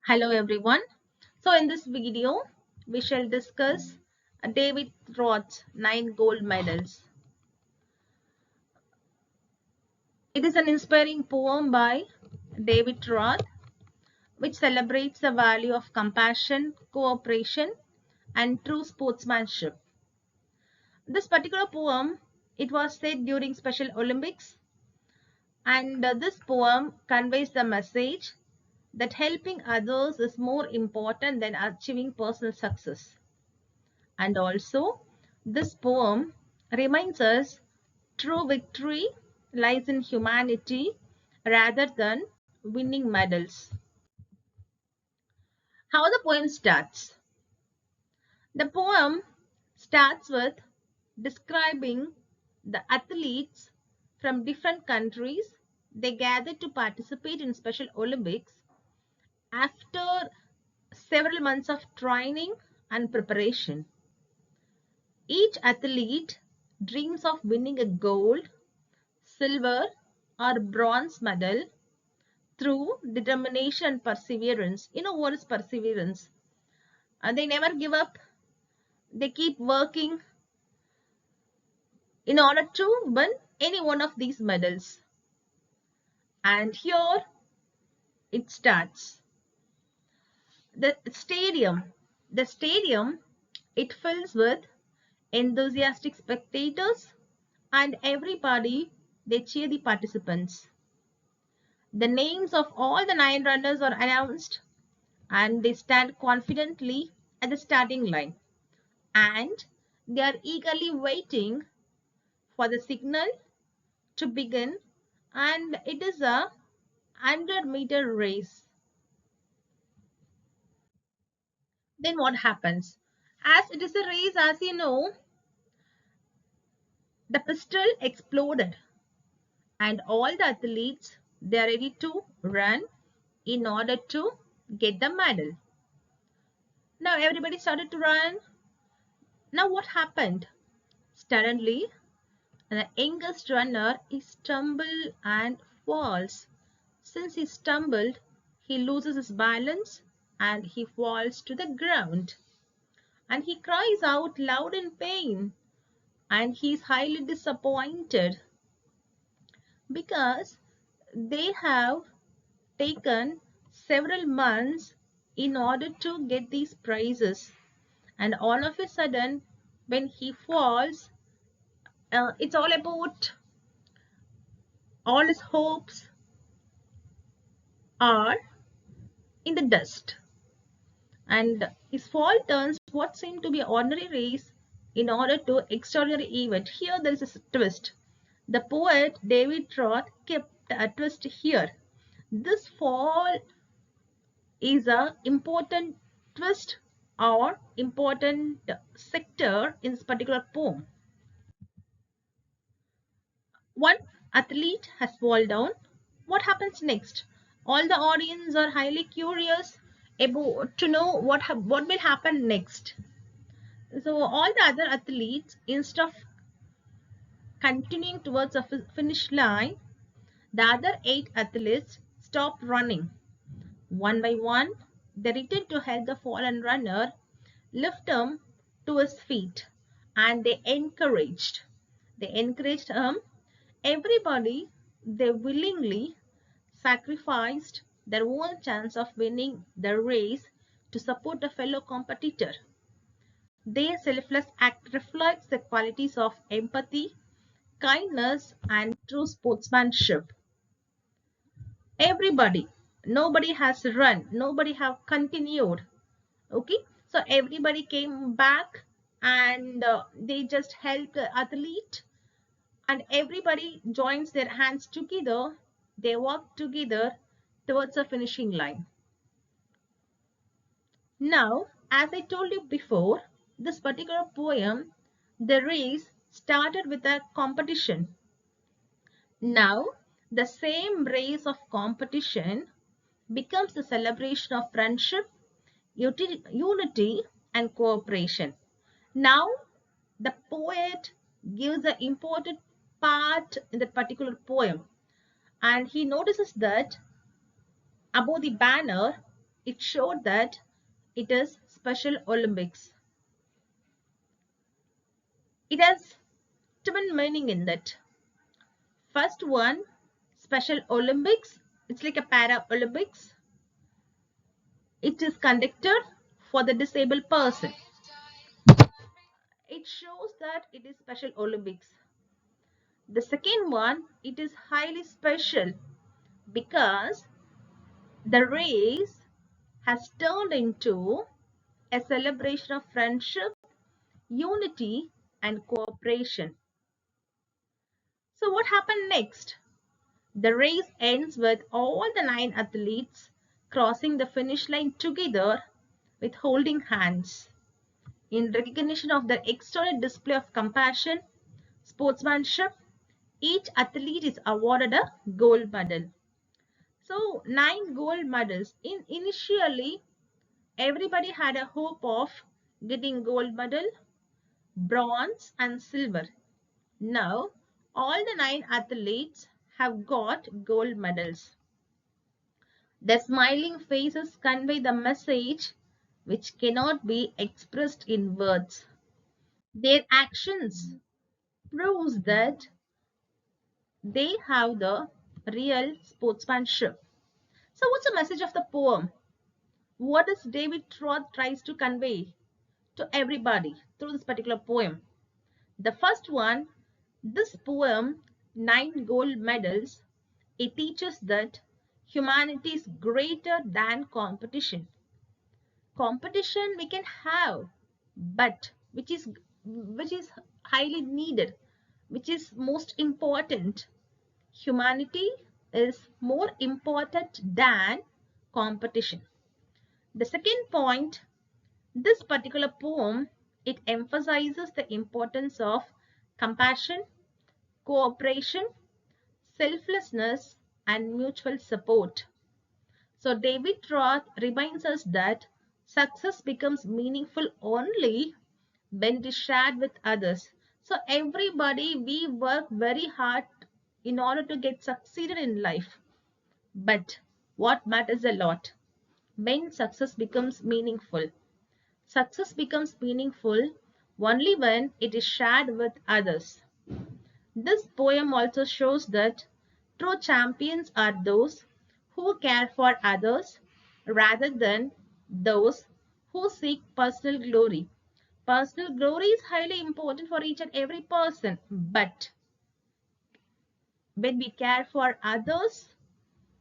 Hello everyone. So in this video, we shall discuss David Roth's 9 gold medals. It is an inspiring poem by David Roth which celebrates the value of compassion, cooperation and true sportsmanship. This particular poem, it was said during Special Olympics, and this poem conveys the message that helping others is more important than achieving personal success. And also, this poem reminds us true victory lies in humanity rather than winning medals. How the poem starts? The poem starts with describing the athletes from different countries. They gathered to participate in Special Olympics after several months of training and preparation. Each athlete dreams of winning a gold, silver, or bronze medal through determination and perseverance. You know what is perseverance? They never give up. They keep working in order to win any one of these medals. And here it starts. The stadium. The stadium, it fills with enthusiastic spectators and everybody, they cheer the participants. The names of all the 9 runners are announced and they stand confidently at the starting line and they are eagerly waiting for the signal to begin, and it is a 100-meter race. Then what happens? As it is a race, as you know, the pistol exploded and all the athletes, they are ready to run in order to get the medal. Now everybody started to run. Now what happened? Suddenly, the youngest runner, he stumbles and falls. Since he stumbled, he loses his balance and he falls to the ground. And he cries out loud in pain. And he is highly disappointed because they have taken several months in order to get these prizes. And all of a sudden, when he falls, it's all about all his hopes are in the dust. And his fall turns what seemed to be an ordinary race in order to extraordinary event. Here there is a twist. The poet David Roth kept a twist here. This fall is a important twist or important sector in this particular poem. One athlete has fallen down. What happens next? All the audience are highly curious about to know what will happen next. So all the other athletes, instead of continuing towards a finish line, the other 8 athletes stopped running. One by one, they returned to help the fallen runner lift him to his feet, and they encouraged him. Everybody, they willingly sacrificed their own chance of winning the race to support a fellow competitor. Their selfless act reflects the qualities of empathy, kindness, and true sportsmanship. Everybody, nobody has run, nobody have continued. Okay, so everybody came back and they just helped the athlete, and everybody joins their hands together. They walk together towards a finishing line. Now, as I told you before, this particular poem, the race started with a competition. Now, the same race of competition becomes the celebration of friendship, unity, and cooperation. Now, the poet gives an important part in that particular poem, and he notices that above the banner, it showed that it is Special Olympics. It has twin meaning in that. First one, Special Olympics, it's like a Para Olympics. It is conducted for the disabled person. It shows that it is Special Olympics. The second one, it is highly special because the race has turned into a celebration of friendship, unity, and cooperation. So, what happened next? The race ends with all the 9 athletes crossing the finish line together with holding hands. In recognition of their extraordinary display of compassion, sportsmanship, each athlete is awarded a gold medal. So 9 gold medals. Initially, everybody had a hope of getting gold medal, bronze, and silver. Now, all the 9 athletes have got gold medals. Their smiling faces convey the message which cannot be expressed in words. Their actions proves that they have the real sportsmanship. So what's the message of the poem? What does David Roth tries to convey to everybody through this particular poem? The first one, this poem, 9 gold medals, it teaches that humanity is greater than competition. Competition we can have, but which is highly needed, which is most important. Humanity is more important than competition. The second point, this particular poem, it emphasizes the importance of compassion, cooperation, selflessness, and mutual support. So David Roth reminds us that success becomes meaningful only when it is shared with others. So everybody, we work very hard in order to get succeeded in life. But what matters a lot? When success becomes meaningful. Success becomes meaningful only when it is shared with others. This poem also shows that true champions are those who care for others rather than those who seek personal glory. Personal glory is highly important for each and every person, but when we care for others,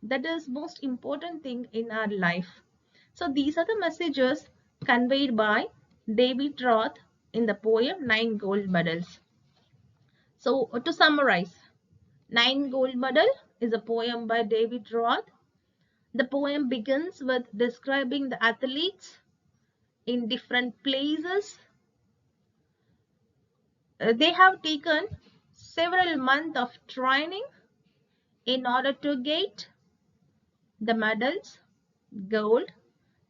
that is most important thing in our life. So these are the messages conveyed by David Roth in the poem 9 Gold Medals. So to summarize, 9 Gold Medal is a poem by David Roth. The poem begins with describing the athletes in different places. They have taken several months of training in order to get the medals, gold,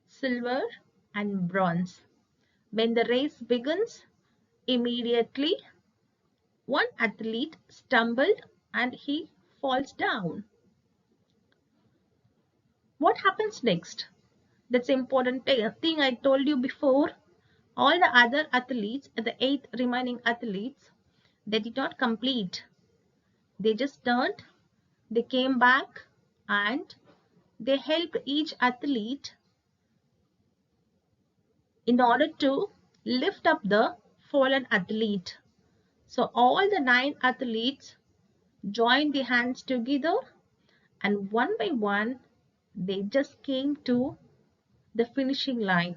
silver, and bronze. When the race begins, immediately one athlete stumbled and he falls down. What happens next? That's the important thing I told you before. All the other athletes, the 8 remaining athletes, they did not complete. They just turned, they came back, and they helped each athlete in order to lift up the fallen athlete. So all the 9 athletes joined their hands together, and one by one they just came to the finishing line.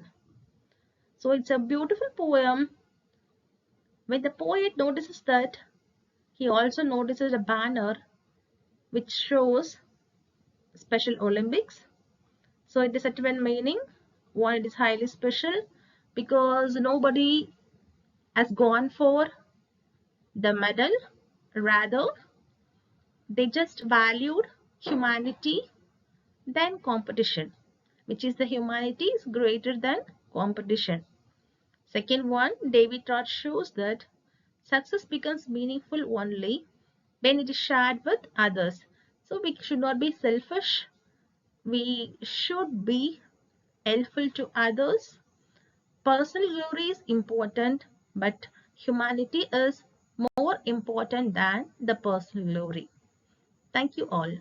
So it's a beautiful poem. When the poet notices that, he also notices a banner which shows Special Olympics. So it is a twin meaning. One, it is highly special because nobody has gone for the medal, rather they just valued humanity than competition, which is the humanity is greater than competition. Second one, David Roth shows that success becomes meaningful only when it is shared with others. So we should not be selfish. We should be helpful to others. Personal glory is important, but humanity is more important than the personal glory. Thank you all.